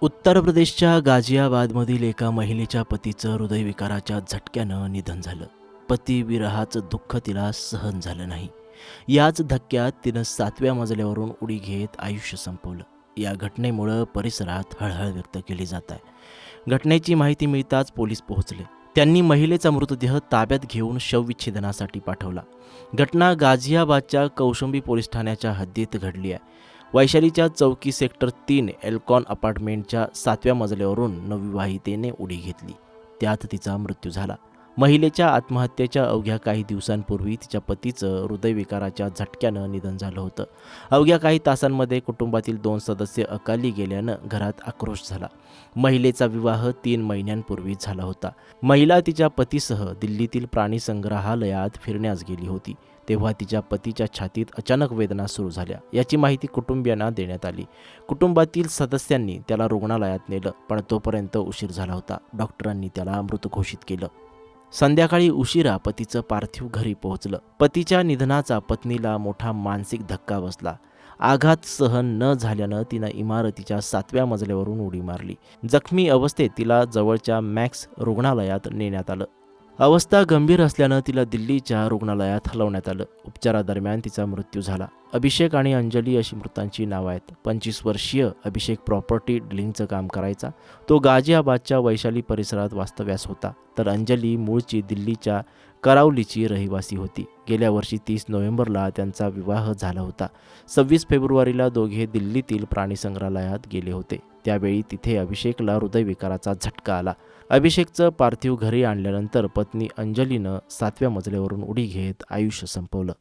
उत्तर प्रदेशच्या गाझियाबादमधील एका महिलेच्या पतीचं हृदयविकाराच्या झटक्यानं निधन झालं. पती विरहाचं दुःख तिला सहन झालं नाही. याच धक्क्यात तिनं 7व्या मजल्यावरून उडी घेत आयुष्य संपवलं. या घटनेमुळं परिसरात हळहळ व्यक्त केली जात आहे. घटनेची माहिती मिळताच पोलीस पोहोचले. त्यांनी महिलेचा मृतदेह ताब्यात घेऊन शवविच्छेदनासाठी पाठवला. घटना गाझियाबादच्या कौशंबी पोलीस ठाण्याच्या हद्दीत घडली आहे. वैशालीच्या चौकी सेक्टर 3 एल्कॉन अपार्टमेंटच्या 7व्या मजल्यावरून नवविवाहितेने उडी घेतली. त्यात तिचा मृत्यू झाला. महिलेच्या आत्महत्येच्या अवघ्या काही दिवसांपूर्वी तिच्या पतीचं हृदयविकाराच्या झटक्यानं निधन झालं होतं. अवघ्या काही तासांमध्ये कुटुंबातील 2 सदस्य अकाली गेल्यानं घरात आक्रोश झाला. महिलेचा विवाह 3 महिन्यांपूर्वी झाला होता. महिला तिच्या पतीसह दिल्लीतील प्राणी संग्रहालयात फिरण्यास गेली होती. तेव्हा तिच्या पतीच्या छातीत अचानक वेदना सुरू झाल्या. याची माहिती कुटुंबियांना देण्यात आली. कुटुंबातील सदस्यांनी त्याला रुग्णालयात नेलं, पण तोपर्यंत उशीर झाला होता. डॉक्टरांनी त्याला मृत घोषित केलं. संध्याकाळी उशिरा पतीचं पार्थिव घरी पोहोचलं. पतीच्या निधनाचा पत्नीला मोठा मानसिक धक्का बसला. आघात सहन न झाल्यानं तिनं इमारतीच्या 7व्या मजल्यावरून उडी मारली. जखमी अवस्थेत तिला जवळच्या मॅक्स रुग्णालयात नेण्यात आलं. अवस्था गंभीर असल्यानं तिला दिल्लीच्या रुग्णालयात हलवण्यात आलं. उपचारादरम्यान तिचा मृत्यू झाला. अभिषेक आणि अंजली अशी मृतांची नावं आहेत. 25 वर्षीय अभिषेक प्रॉपर्टी डीलिंगचं काम करायचा. तो गाझियाबादच्या वैशाली परिसरात वास्तव्यास होता, तर अंजली मूळची दिल्लीच्या करावलीची रहिवासी होती. गेल्या वर्षी 30 नोव्हेंबरला त्यांचा विवाह झाला होता. 26 फेब्रुवारीला दोघे दिल्लीतील प्राणी संग्रहालयात गेले होते. त्यावेळी तिथे अभिषेकला हृदयविकाराचा झटका आला. अभिषेकचं पार्थिव घरी आणल्यानंतर पत्नी अंजलीनं 7व्या मजल्यावरून उडी घेत आयुष्य संपवलं.